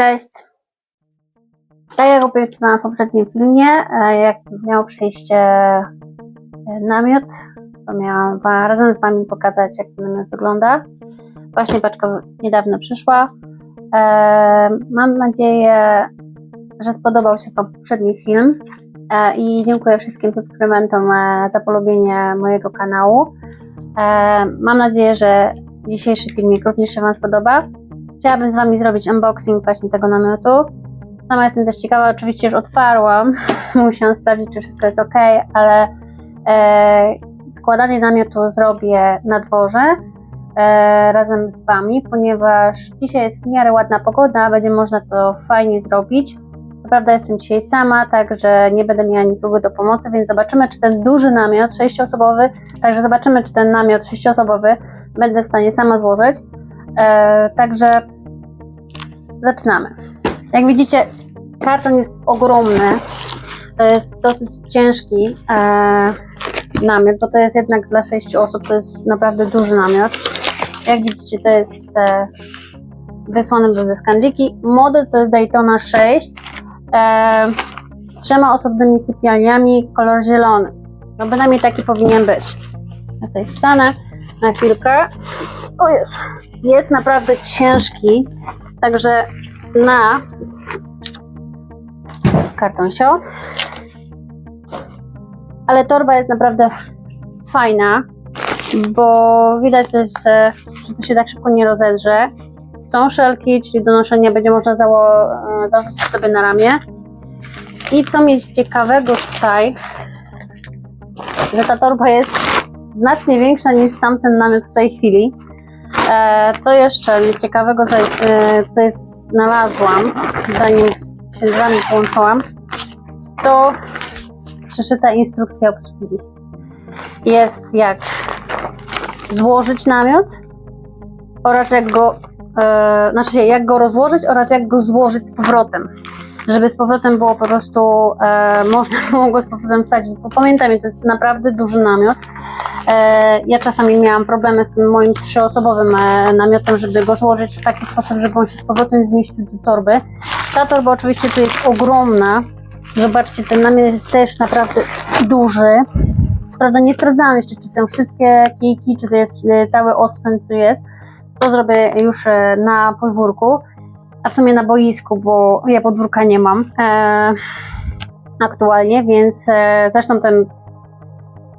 Cześć! Tak jak obiecałam w poprzednim filmie, jak miał przyjść namiot, to miałam razem z Wami pokazać, jak ten namiot wygląda. Właśnie paczka niedawno przyszła. Mam nadzieję, że spodobał się Wam poprzedni film i dziękuję wszystkim subskrybentom za polubienie mojego kanału. Mam nadzieję, że dzisiejszy filmik również się Wam spodoba. Chciałabym z Wami zrobić unboxing właśnie tego namiotu. Sama jestem też ciekawa, oczywiście już otwarłam, musiałam sprawdzić, czy wszystko jest ok, ale składanie namiotu zrobię na dworze razem z Wami, ponieważ dzisiaj jest w miarę ładna pogoda, będzie można to fajnie zrobić. Co prawda jestem dzisiaj sama, także nie będę miała nikogo do pomocy, więc zobaczymy, czy ten duży namiot 6-osobowy, także zobaczymy, czy ten namiot 6-osobowy będę w stanie sama złożyć. Także zaczynamy. Jak widzicie, karton jest ogromny, to jest dosyć ciężki namiot, bo to jest jednak dla 6 osób, to jest naprawdę duży namiot. Jak widzicie, to jest wysłane ze skandiki. Model to jest Daytona 6 z 3 osobnymi sypialniami, kolor zielony. No bynajmniej taki powinien być. Ja tutaj wstanę na chwilkę. O Jezu, jest naprawdę ciężki, także na kartonsio. Ale torba jest naprawdę fajna, bo widać też, że to się tak szybko nie rozedrze. Są szelki, czyli do noszenia będzie można zarzucić sobie na ramię. I co mi jest ciekawego tutaj, że ta torba jest znacznie większa niż sam ten namiot w tej chwili. Co jeszcze ciekawego tutaj znalazłam, zanim się z Wami połączyłam, to przeszyta instrukcja obsługi. Jest jak złożyć namiot oraz jak go rozłożyć oraz jak go złożyć z powrotem. Żeby z powrotem było po prostu, można było go z powrotem wsadzić. Bo pamiętajmy, to jest naprawdę duży namiot. Ja czasami miałam problemy z tym moim 3-osobowym namiotem, żeby go złożyć w taki sposób, żeby on się z powrotem zmieścił do torby. Ta torba oczywiście tu jest ogromna. Zobaczcie, ten namiot jest też naprawdę duży. Nie sprawdzałam jeszcze, czy są wszystkie kijki, czy to jest cały ospęd tu jest. To zrobię już na podwórku, a w sumie na boisku, bo ja podwórka nie mam aktualnie, więc zresztą ten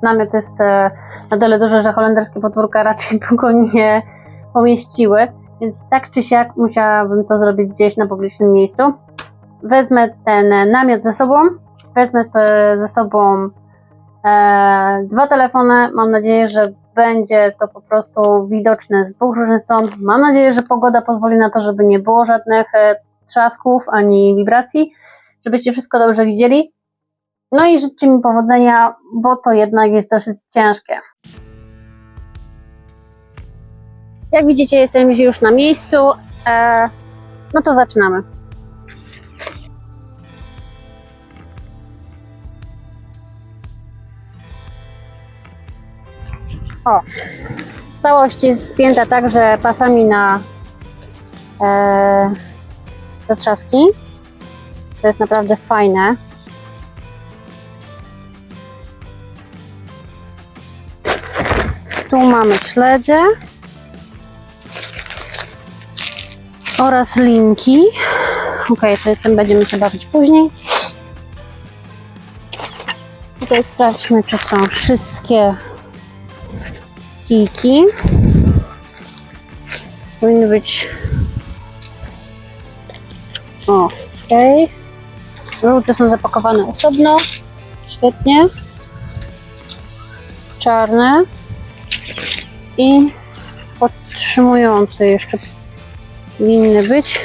namiot jest na tyle duży, że holenderskie podwórka raczej by go nie pomieściły, więc tak czy siak musiałabym to zrobić gdzieś na publicznym miejscu. Wezmę ten namiot ze sobą, wezmę ze sobą 2 telefony, mam nadzieję, że będzie to po prostu widoczne z 2 różnych stron. Mam nadzieję, że pogoda pozwoli na to, żeby nie było żadnych trzasków ani wibracji, żebyście wszystko dobrze widzieli. No i życzę mi powodzenia, bo to jednak jest dosyć ciężkie. Jak widzicie, jestem już na miejscu. No to zaczynamy. O, całość jest spięta także pasami na zatrzaski. To jest naprawdę fajne. Tu mamy śledzie oraz linki. Ok, to tym będziemy się bawić później. Tutaj sprawdźmy, czy są wszystkie kijki. Powinny być ok. Żółte są zapakowane osobno. Świetnie. Czarne. I podtrzymujące jeszcze powinny być.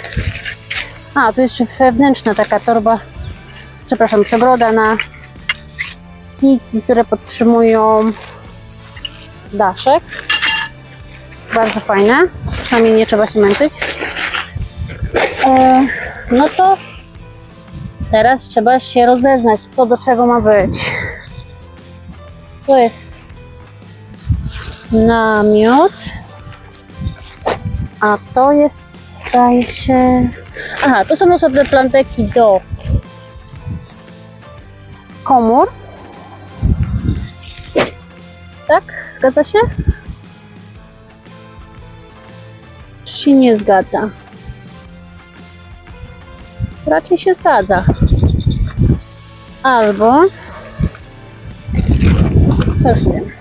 A, tu jeszcze wewnętrzna taka torba, przepraszam, przegroda na kijki, które podtrzymują daszek. Bardzo fajne, przynajmniej nie trzeba się męczyć. No to teraz trzeba się rozeznać, co do czego ma być. To jest namiot, a to jest, zdaje się, Aha, to są osobne planteki do komór. Tak? Zgadza się? Czy się nie zgadza? Raczej się zgadza. Albo... To już nie wiem.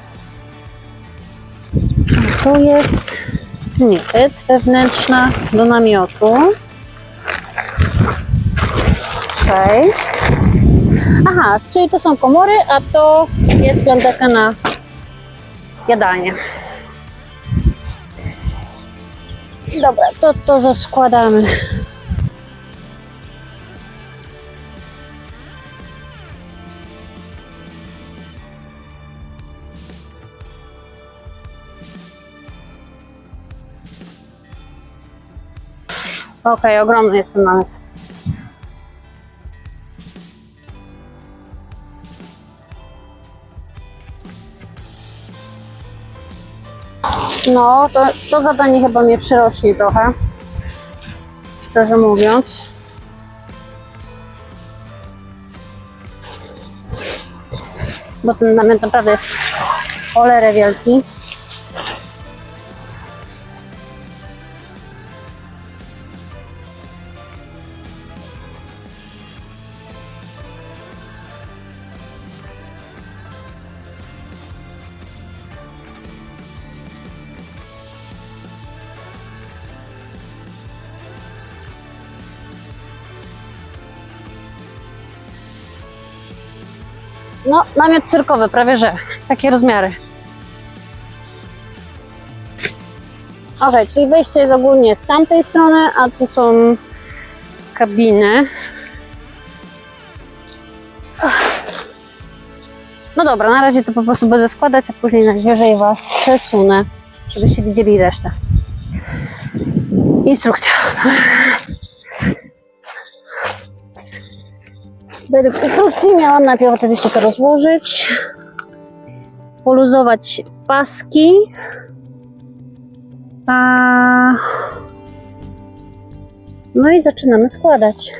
A to jest... Nie, to jest wewnętrzna do namiotu. Okej. Aha, czyli to są komory, a to jest planteka na jadalnię. Dobra, to składamy. Okej, ogromny jest ten namiot. No, to zadanie chyba mnie przyrośnie trochę. Szczerze mówiąc. Bo ten namiot naprawdę jest w cholerę wielki. No, namiot cyrkowy, prawie że. Takie rozmiary. Okej, czyli wejście jest ogólnie z tamtej strony, a tu są kabiny. No dobra, na razie to po prostu będę składać, a później najwyżej Was przesunę, żebyście widzieli resztę. Instrukcja. Według instrukcji miałam najpierw oczywiście to rozłożyć, poluzować paski, no i zaczynamy składać.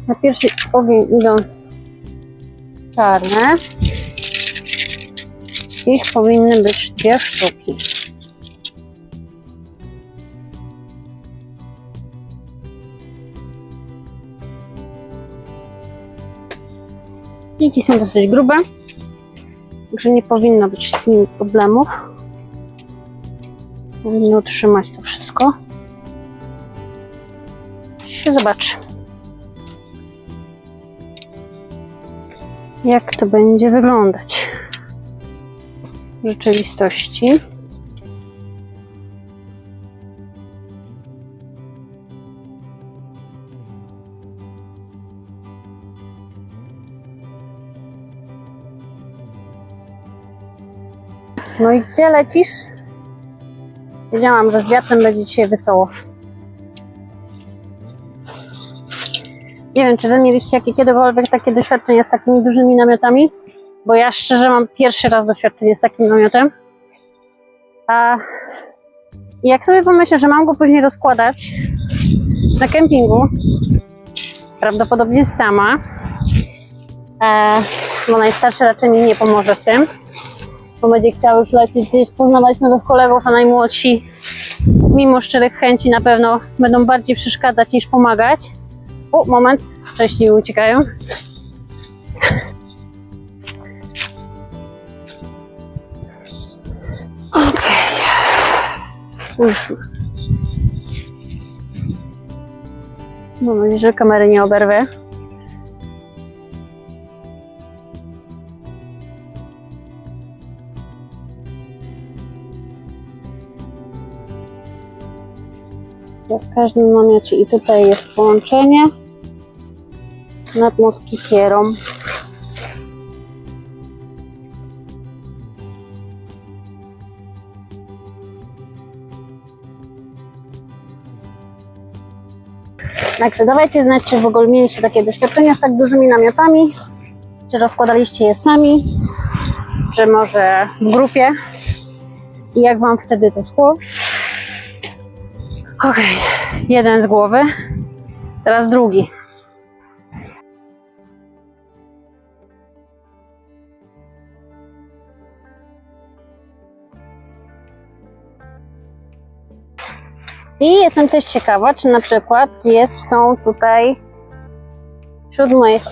Na pierwszy ogień idą czarne, ich powinny być 2 sztuki. Niki są dosyć grube, także nie powinno być z nimi problemów. Powinno utrzymać to wszystko. Się zobaczy, jak to będzie wyglądać w rzeczywistości. No i gdzie lecisz? Wiedziałam, że z wiatrem będzie dzisiaj wesoło. Nie wiem, czy Wy mieliście kiedykolwiek takie doświadczenia z takimi dużymi namiotami? Bo ja szczerze mam pierwszy raz doświadczenie z takim namiotem. I jak sobie pomyślę, że mam go później rozkładać na kempingu, prawdopodobnie sama, bo najstarszy raczej mi nie pomoże w tym, bo będzie chciał już lecieć gdzieś, poznawać nowych kolegów, a najmłodsi, mimo szczerych chęci, na pewno będą bardziej przeszkadzać niż pomagać. O, moment, wcześniej uciekają. Okej. Mam nadzieję, że kamery nie oberwę. Jak w każdym namiocie i tutaj jest połączenie nad moskitierą. Także dawajcie znać, czy w ogóle mieliście takie doświadczenia z tak dużymi namiotami, czy rozkładaliście je sami, czy może w grupie i jak Wam wtedy to szło. Ok, jeden z głowy, teraz drugi. I jestem też ciekawa, czy na przykład są tutaj wśród moich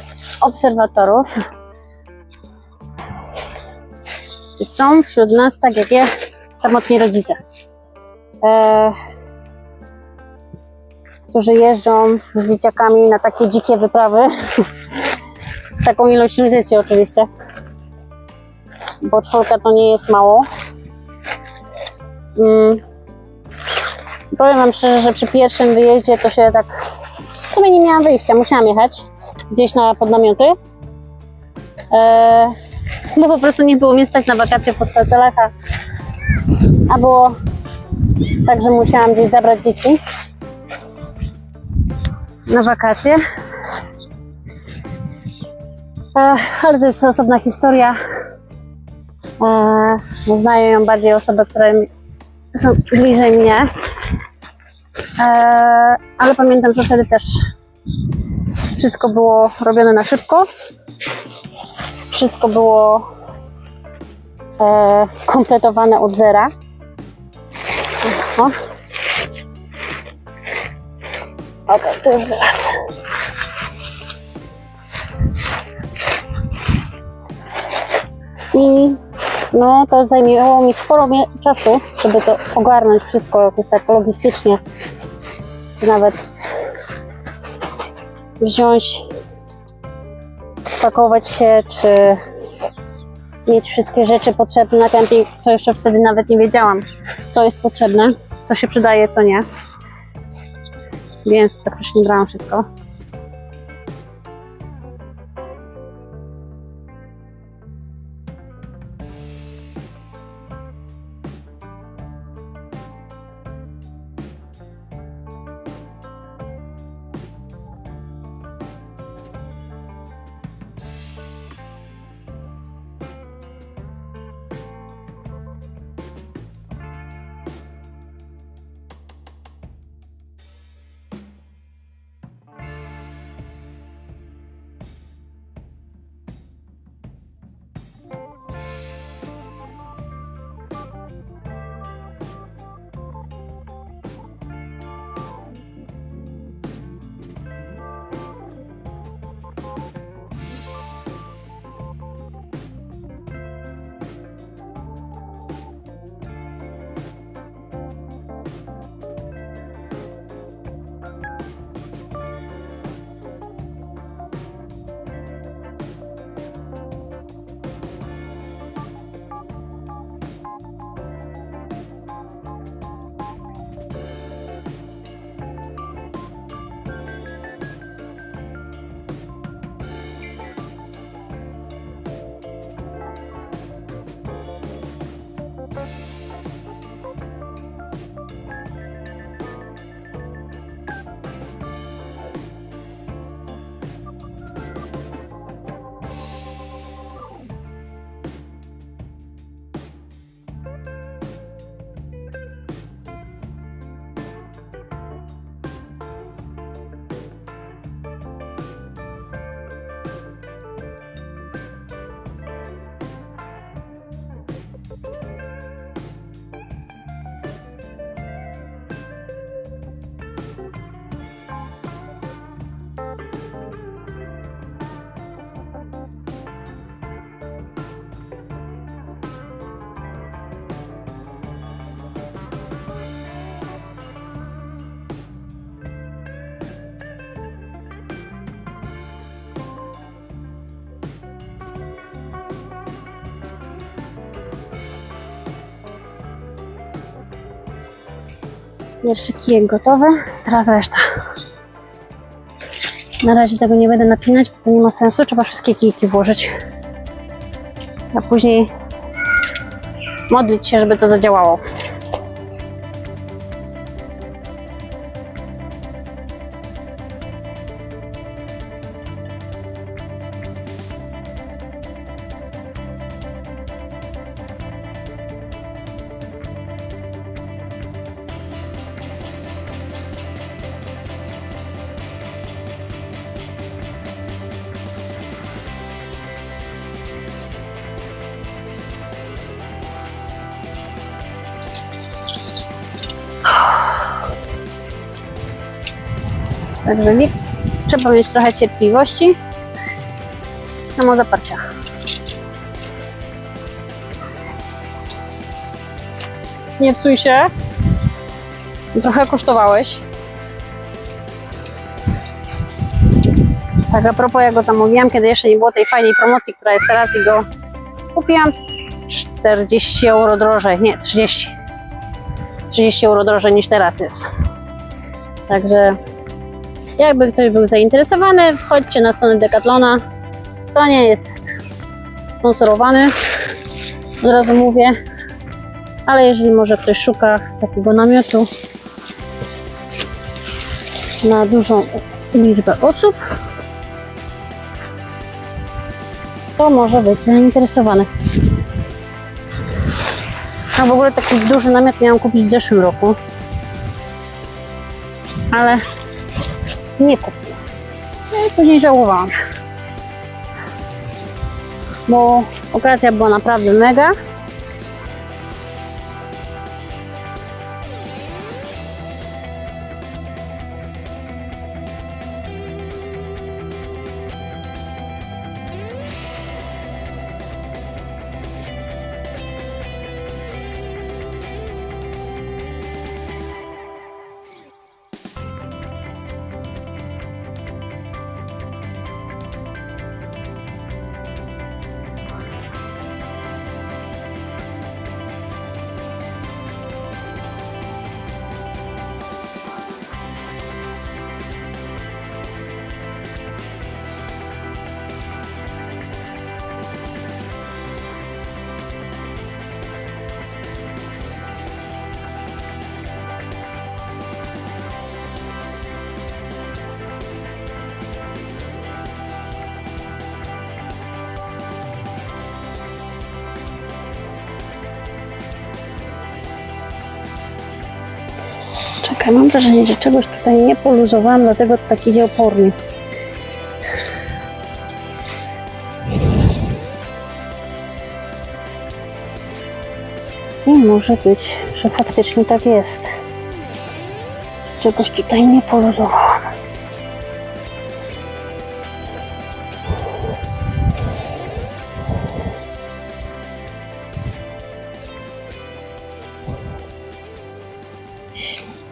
obserwatorów, czy są wśród nas tak jak ja samotni rodzice, którzy jeżdżą z dzieciakami na takie dzikie wyprawy, z taką ilością dzieci oczywiście, bo 4 to nie jest mało. Powiem wam szczerze, że przy pierwszym wyjeździe to się tak, w sumie nie miałam wyjścia, musiałam jechać gdzieś pod namioty, bo po prostu nie było mnie stać na wakacje w Podkarpacach, a było tak, że musiałam gdzieś zabrać dzieci na wakacje. Ale to jest osobna historia. Znają ją bardziej osoby, które są bliżej mnie. Ale pamiętam, że wtedy też wszystko było robione na szybko. Wszystko było kompletowane od zera. Ok, to już wylaz. I no to zajęło mi sporo czasu, żeby to ogarnąć wszystko jakoś tak logistycznie, czy nawet wziąć, spakować się, czy mieć wszystkie rzeczy potrzebne na kemping, co jeszcze wtedy nawet nie wiedziałam, co jest potrzebne, co się przydaje, co nie. Więc praktycznie brałam wszystko. Pierwszy kijek gotowy, teraz reszta. Na razie tego nie będę napinać, bo to nie ma sensu, trzeba wszystkie kijki włożyć. A później modlić się, żeby to zadziałało. Także trzeba mieć trochę cierpliwości. Samo zaparcia. Nie psuj się. Trochę kosztowałeś. Tak, a propos, ja go zamówiłam, kiedy jeszcze nie było tej fajnej promocji, która jest teraz, i go kupiłam 40 euro drożej, nie, 30. 30 euro drożej niż teraz jest. Także jakby ktoś był zainteresowany, wchodźcie na stronę Decathlona. To nie jest sponsorowany, od razu mówię, ale jeżeli może ktoś szuka takiego namiotu na dużą liczbę osób, to może być zainteresowany. A w ogóle taki duży namiot miałam kupić w zeszłym roku, ale nie kupiłam. No i później żałowałam, bo okazja była naprawdę mega. Czekaj, mam wrażenie, że czegoś tutaj nie poluzowałam, dlatego tak idzie opornie. I może być, że faktycznie tak jest. Czegoś tutaj nie poluzowałam.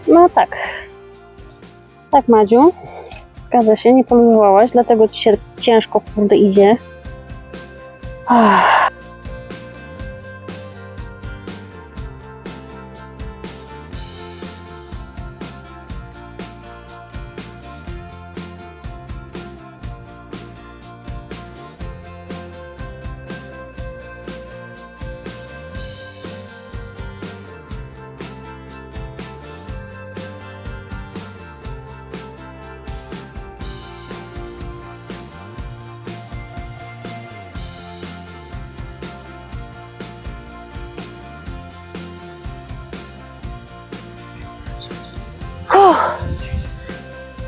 No tak. Tak, Madziu. Zgadza się, nie poluzowałaś, dlatego ci się ciężko kurde idzie.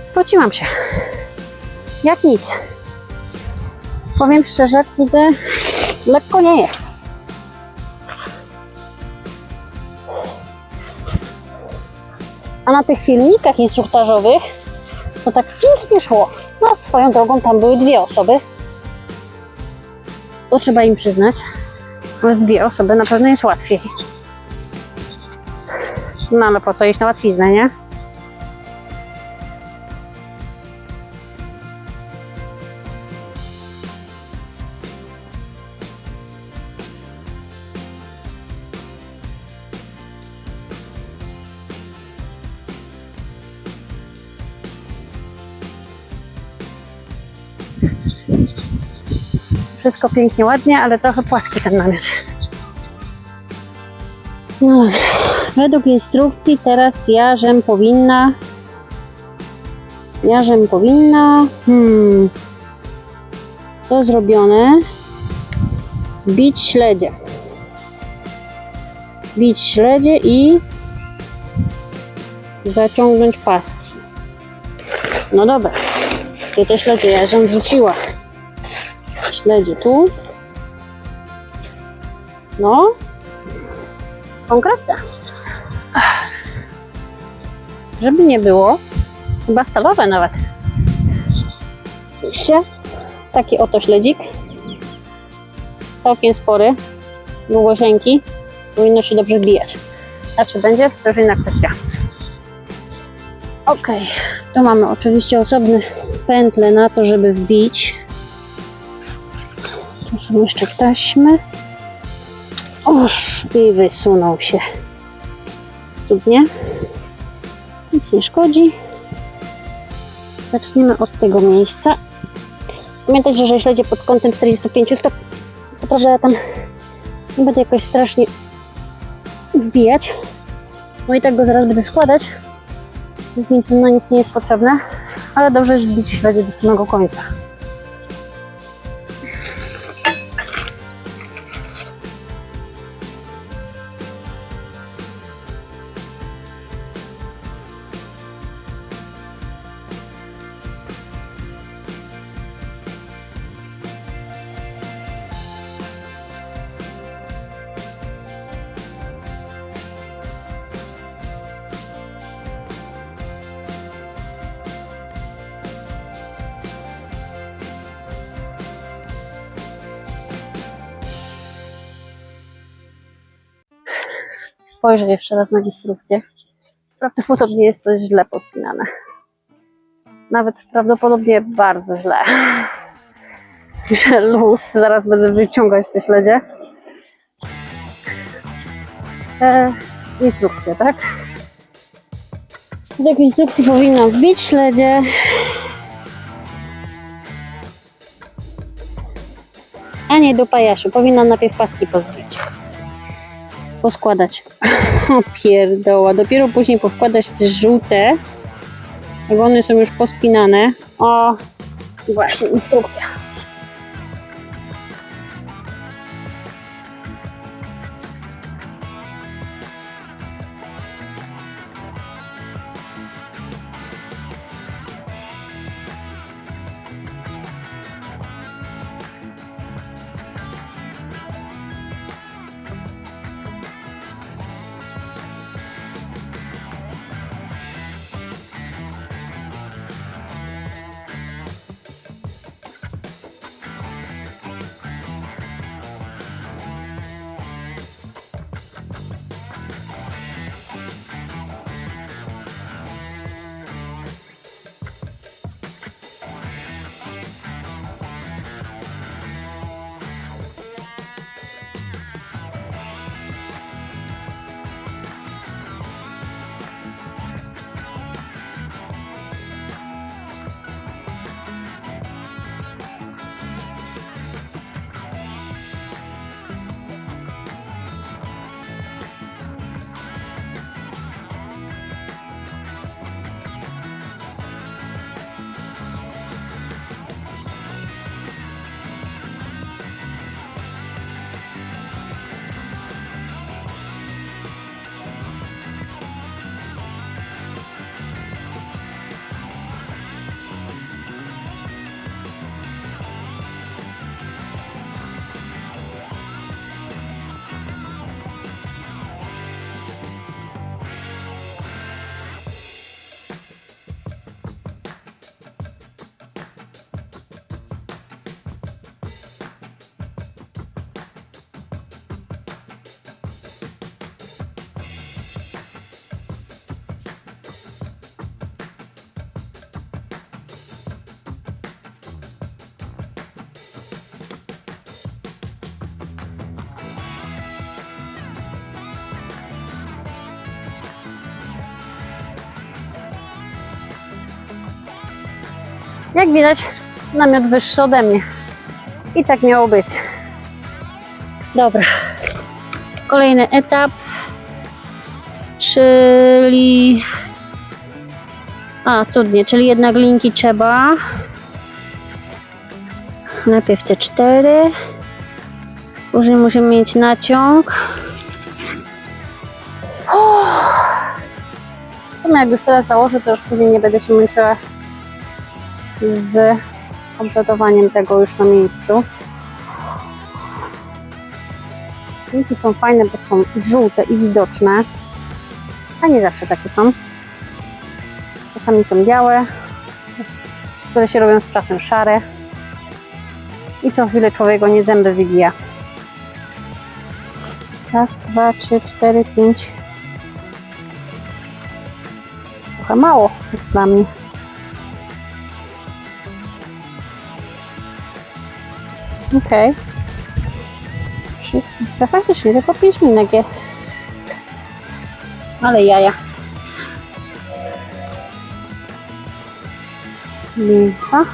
Spociłam się. Jak nic. Powiem szczerze, kurde, lekko nie jest. A na tych filmikach instruktażowych to tak pięknie szło. No, swoją drogą tam były 2 osoby. To trzeba im przyznać. Ale 2 osoby na pewno jest łatwiej. No ale po co iść na łatwiznę, nie? Wszystko pięknie, ładnie, ale trochę płaski ten namiot. No, według instrukcji teraz jarzem powinna to zrobione, bić śledzie i zaciągnąć paski. No dobra, ty te śledzie jarzem wrzuciła. Śledzie tu. No. Konkretne. Żeby nie było, Chyba stalowe nawet. Spójrzcie. Taki oto śledzik. Całkiem spory. Długosieńki. Powinno się dobrze wbijać. A czy będzie? To już inna kwestia. Ok. Tu mamy oczywiście osobne pętle na to, żeby wbić. Tu są jeszcze taśmy. Oż i wysunął się. Cudnie. Nic nie szkodzi. Zaczniemy od tego miejsca. Pamiętajcie, że śledzie pod kątem 45 stopni. Co prawda ja tam nie będę jakoś strasznie wbijać, bo i tak go zaraz będę składać, więc mi tu na nic nie jest potrzebne, ale dobrze jest wbić śledzie do samego końca. Spojrzę jeszcze raz na instrukcję. Prawdopodobnie jest to źle pospinane. Nawet prawdopodobnie bardzo źle. Że luz, zaraz będę wyciągać te śledzie. Instrukcja, tak? W instrukcji powinno wbić śledzie. A nie do pajasiu. Powinna najpierw paski pozdrowić. Poskładać. O pierdoła. Dopiero później powkładać te żółte. Jak one są już pospinane. O, właśnie instrukcja. Jak widać, namiot wyższy ode mnie. I tak miało być. Dobra. Kolejny etap. Czyli... cudnie, czyli jednak linki trzeba. Najpierw te 4. Później musimy mieć naciąg. Jak już teraz założę, to już później nie będę się męczyła z kompletowaniem tego już na miejscu. Linki są fajne, bo są żółte i widoczne, a nie zawsze takie są. czasami są białe, które się robią z czasem szare i co chwilę człowiek o nie zęby wybija. Raz, dwa, trzy, cztery, pięć. Trochę mało jak dla mnie. Okej. To faktycznie tylko 5 linek jest. Ale jaja. Linka.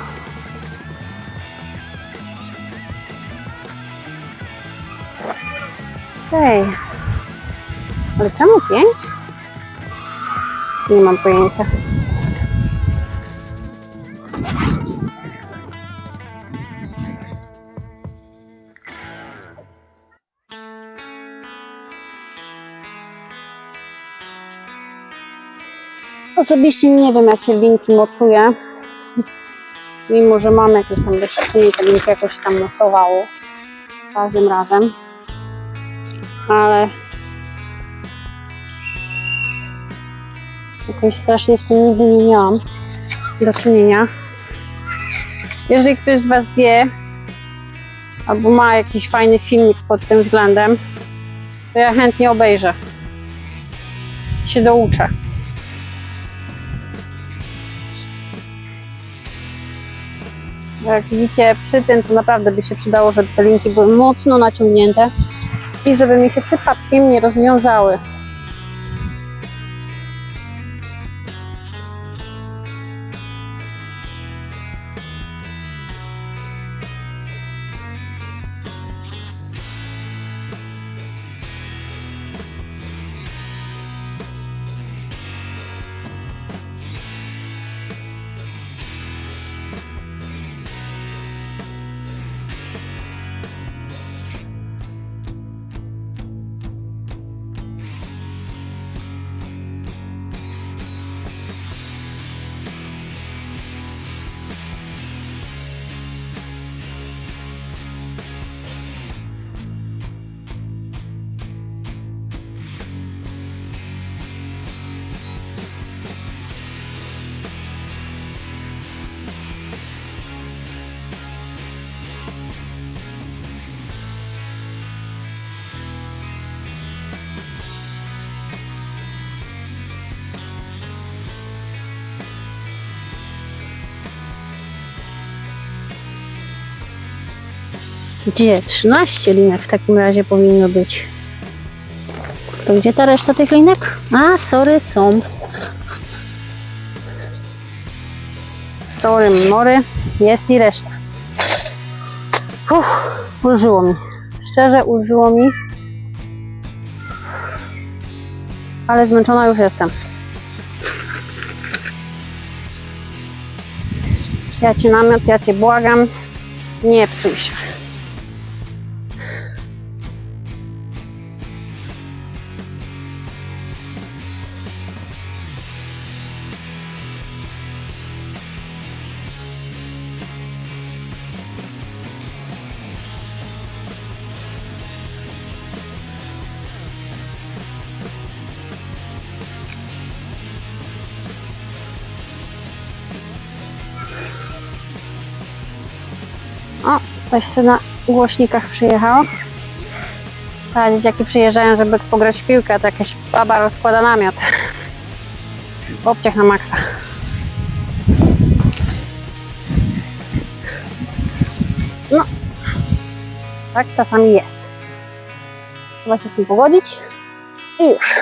Okej. Ale czemu 5? Nie mam pojęcia. Osobiście nie wiem, jakie linki mocuję. Mimo że mam jakieś tam doświadczenie, te linki jakoś tam mocowało każdym razem. Ale jakoś strasznie z tym nigdy nie miałam do czynienia. Jeżeli ktoś z Was wie, albo ma jakiś fajny filmik pod tym względem, to ja chętnie obejrzę. Się douczę. Jak widzicie, przy tym to naprawdę by się przydało, żeby te linki były mocno naciągnięte i żeby mi się przypadkiem nie rozwiązały. Gdzie? 13 linek w takim razie powinno być. To gdzie ta reszta tych linek? A, sorry, są. Sorry, mory. Jest i reszta. Ulżyło mi. Szczerze, ulżyło mi. Ale zmęczona już jestem. Ja Cię namiot, ja Cię błagam. Nie psuj się. O, ktoś sobie na głośnikach przyjechał. A dzieciaki przyjeżdżają, żeby pograć w piłkę, a to jakaś baba rozkłada namiot. Obciach na maksa. No, tak czasami jest. Trzeba się z tym pogodzić i już.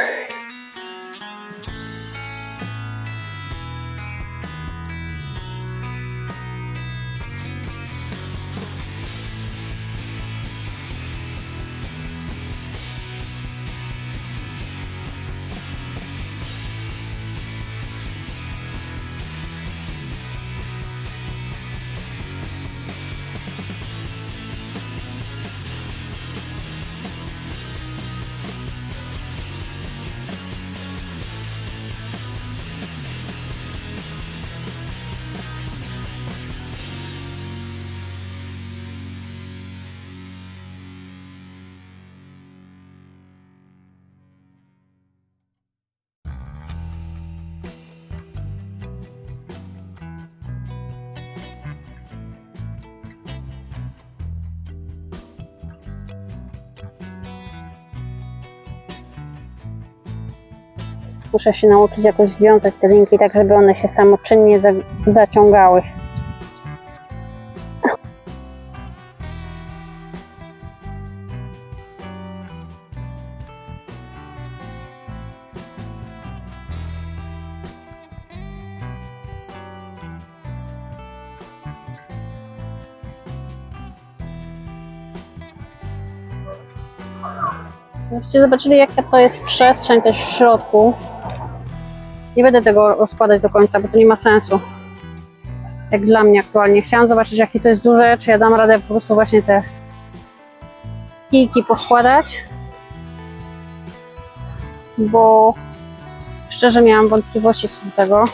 muszę się nauczyć jakoś wiązać te linki, tak żeby one się samoczynnie zaciągały. Żebyście zobaczyli, jaka to jest przestrzeń też w środku. Nie będę tego rozkładać do końca, bo to nie ma sensu. Jak dla mnie aktualnie. Chciałam zobaczyć, jakie to jest duże, czy ja dam radę po prostu właśnie te kijki powkładać. Bo szczerze miałam wątpliwości co do tego.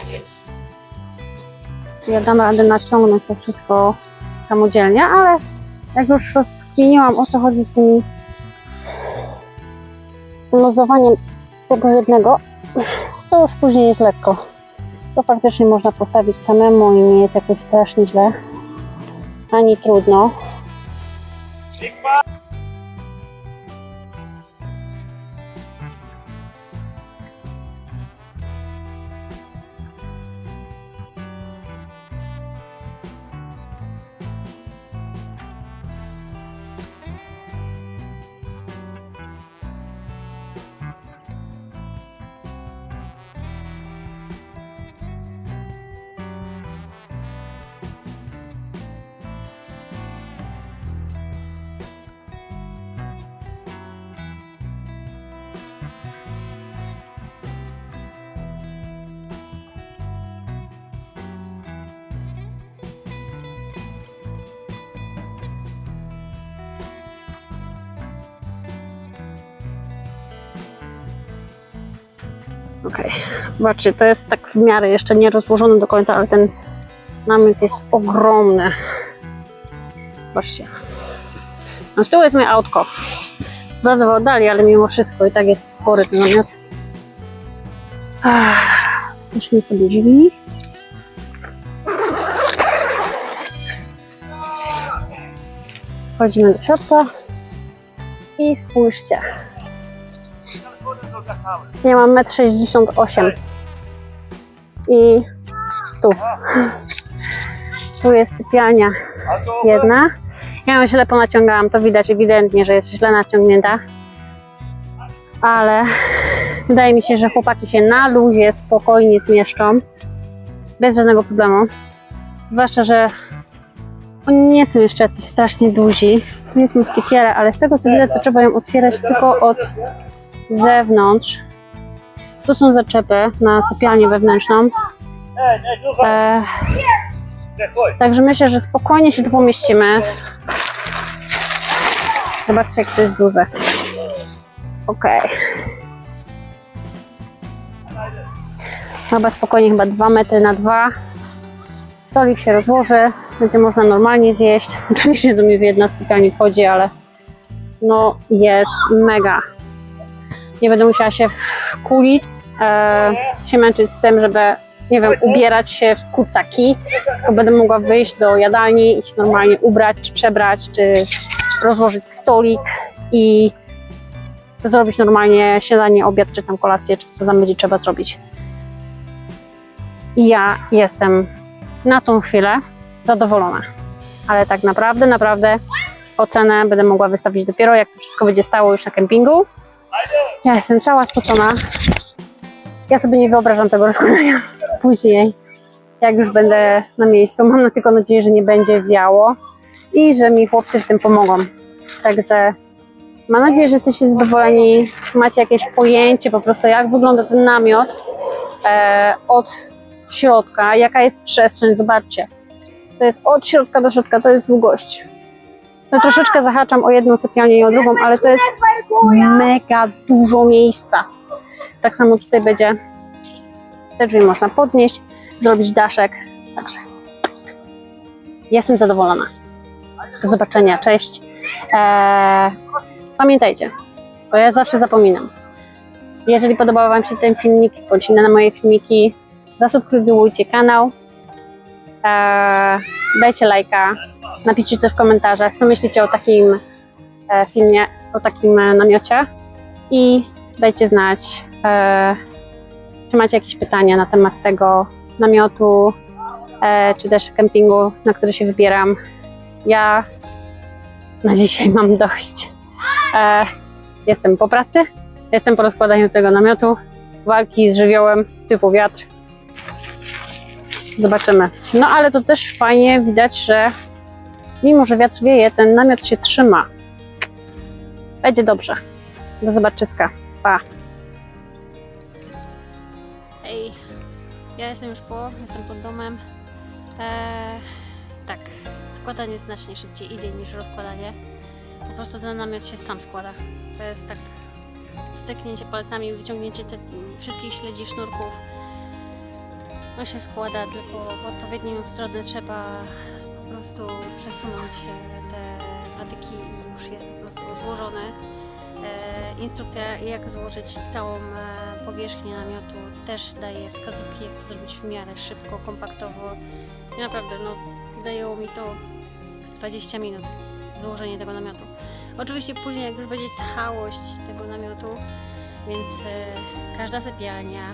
Czy ja dam radę naciągnąć to wszystko samodzielnie, ale jak już rozkminiłam, o co chodzi z tym lozowaniem tego jednego, to już później jest lekko. To faktycznie można postawić samemu i nie jest jakoś strasznie źle, ani trudno. Okej, zobaczcie, to jest tak w miarę jeszcze nie rozłożone do końca, ale ten namiot jest ogromny. Zobaczcie. No z tyłu jest moje autko. Prawda w oddali, ale mimo wszystko i tak jest spory ten namiot. Stwórzmy sobie drzwi. Wchodzimy do środka i spójrzcie. Ja mam 1,68 m i tu jest sypialnia jedna. Ja ją źle ponaciągałam, to widać ewidentnie, że jest źle naciągnięta, ale wydaje mi się, że chłopaki się na luzie spokojnie zmieszczą bez żadnego problemu, zwłaszcza, że oni nie są jeszcze jacyś strasznie duzi. Tu jest muskietiera, ale z tego co widać, to trzeba ją otwierać tylko od zewnątrz. Tu są zaczepy na sypialnię wewnętrzną. Także myślę, że spokojnie się tu pomieścimy. Zobaczcie, jak to jest duże. Okej. Chyba spokojnie, chyba 2 metry na 2. Stolik się rozłoży, będzie można normalnie zjeść. Oczywiście do mnie jedna z sypialni wchodzi, ale no jest mega. Nie będę musiała się wkulić, się męczyć z tym, żeby, nie wiem, ubierać się w kucaki, tylko będę mogła wyjść do jadalni i się normalnie ubrać, czy przebrać, czy rozłożyć stolik i zrobić normalnie śniadanie, obiad, czy tam kolację, czy co tam będzie trzeba zrobić. I ja jestem na tą chwilę zadowolona, ale tak naprawdę ocenę będę mogła wystawić dopiero, jak to wszystko będzie stało już na kempingu. Ja jestem cała spocona. Ja sobie nie wyobrażam tego rozkładania później, jak już będę na miejscu. Mam tylko nadzieję, że nie będzie wiało i że mi chłopcy w tym pomogą. Także mam nadzieję, że jesteście zadowoleni, macie jakieś pojęcie po prostu, jak wygląda ten namiot od środka, jaka jest przestrzeń. Zobaczcie, to jest od środka do środka, to jest długość. No troszeczkę zahaczam o jedną sypialnię i o drugą, ale to jest mega dużo miejsca. Tak samo tutaj będzie, te drzwi można podnieść, zrobić daszek, także jestem zadowolona. Do zobaczenia, cześć. Pamiętajcie, bo ja zawsze zapominam. Jeżeli podobał Wam się ten filmik, bądź inne moje filmiki, zasubskrybujcie kanał, dajcie lajka, napiszcie coś w komentarzach, co myślicie o takim filmie, o takim namiocie i dajcie znać, czy macie jakieś pytania na temat tego namiotu, czy też kempingu, na który się wybieram. Ja na dzisiaj mam dość. Jestem po pracy, jestem po rozkładaniu tego namiotu, walki z żywiołem typu wiatr. Zobaczymy. No ale to też fajnie widać, że mimo, że wiatr wieje, ten namiot się trzyma. Będzie dobrze. Do zobaczyska. Pa! Ej, ja jestem już jestem pod domem. Tak, składanie znacznie szybciej idzie niż rozkładanie. Po prostu ten namiot się sam składa. To jest tak styknięcie palcami, wyciągnięcie tych wszystkich śledzi, sznurków. No się składa, tylko w odpowiednią stronę trzeba po prostu przesunąć te patyki i już jest po prostu złożony. Instrukcja, jak złożyć całą powierzchnię namiotu, też daje wskazówki, jak to zrobić w miarę szybko, kompaktowo. I naprawdę, no, zajęło mi to z 20 minut złożenie tego namiotu. Oczywiście później, jak już będzie całość tego namiotu, więc każda sypialnia,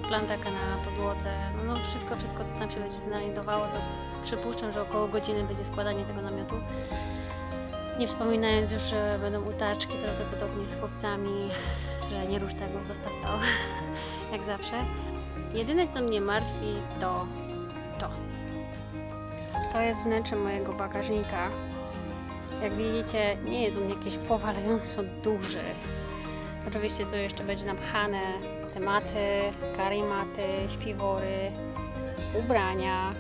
plantaka na podłodze, no wszystko, co tam się będzie znajdowało, to przypuszczam, że około godziny będzie składanie tego namiotu. Nie wspominając już, że będą utarczki prawdopodobnie z chłopcami, że nie rusz tego, zostaw to, jak zawsze. Jedyne, co mnie martwi, to to. To jest wnętrze mojego bagażnika. Jak widzicie, nie jest on jakiś powalająco duży. Oczywiście tu jeszcze będzie napchane tematy, karimaty, śpiwory, ubrania,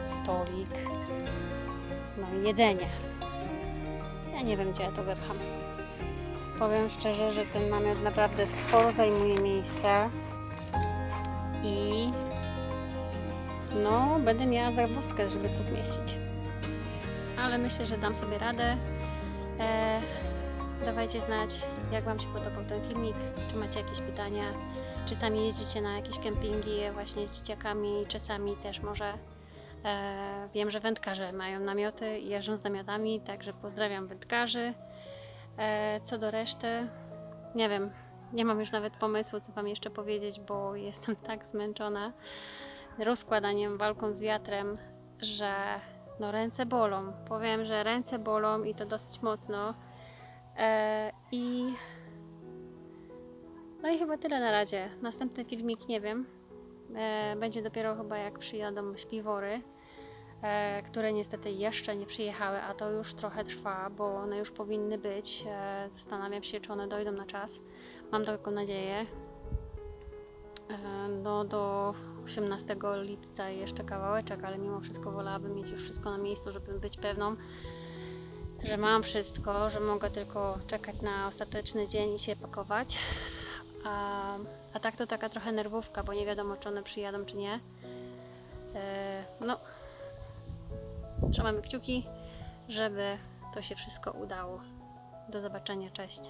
stolik, no i jedzenie. Ja nie wiem, gdzie ja to wypcham. Powiem szczerze, że ten namiot naprawdę sporo zajmuje miejsca i no, będę miała zagwozdkę, żeby to zmieścić. Ale myślę, że dam sobie radę. Dawajcie znać, jak Wam się podobał ten filmik, czy macie jakieś pytania, czy sami jeździcie na jakieś kempingi właśnie z dzieciakami, czasami też może. Wiem, że wędkarze mają namioty i jeżdżą z namiotami, także pozdrawiam wędkarzy. Co do reszty, nie wiem, nie mam już nawet pomysłu, co Wam jeszcze powiedzieć, bo jestem tak zmęczona rozkładaniem, walką z wiatrem, że no ręce bolą. Powiem, że ręce bolą i to dosyć mocno. No i chyba tyle na razie. Następny filmik nie wiem. Będzie dopiero chyba jak przyjadą śpiwory, które niestety jeszcze nie przyjechały, a to już trochę trwa, bo one już powinny być. Zastanawiam się, czy one dojdą na czas. Mam taką nadzieję. No do 18 lipca jeszcze kawałeczek, ale mimo wszystko wolałabym mieć już wszystko na miejscu, żeby być pewną, że mam wszystko, że mogę tylko czekać na ostateczny dzień i się pakować. A tak to taka trochę nerwówka, bo nie wiadomo, czy one przyjadą, czy nie. No, trzymamy kciuki, żeby to się wszystko udało. Do zobaczenia, cześć.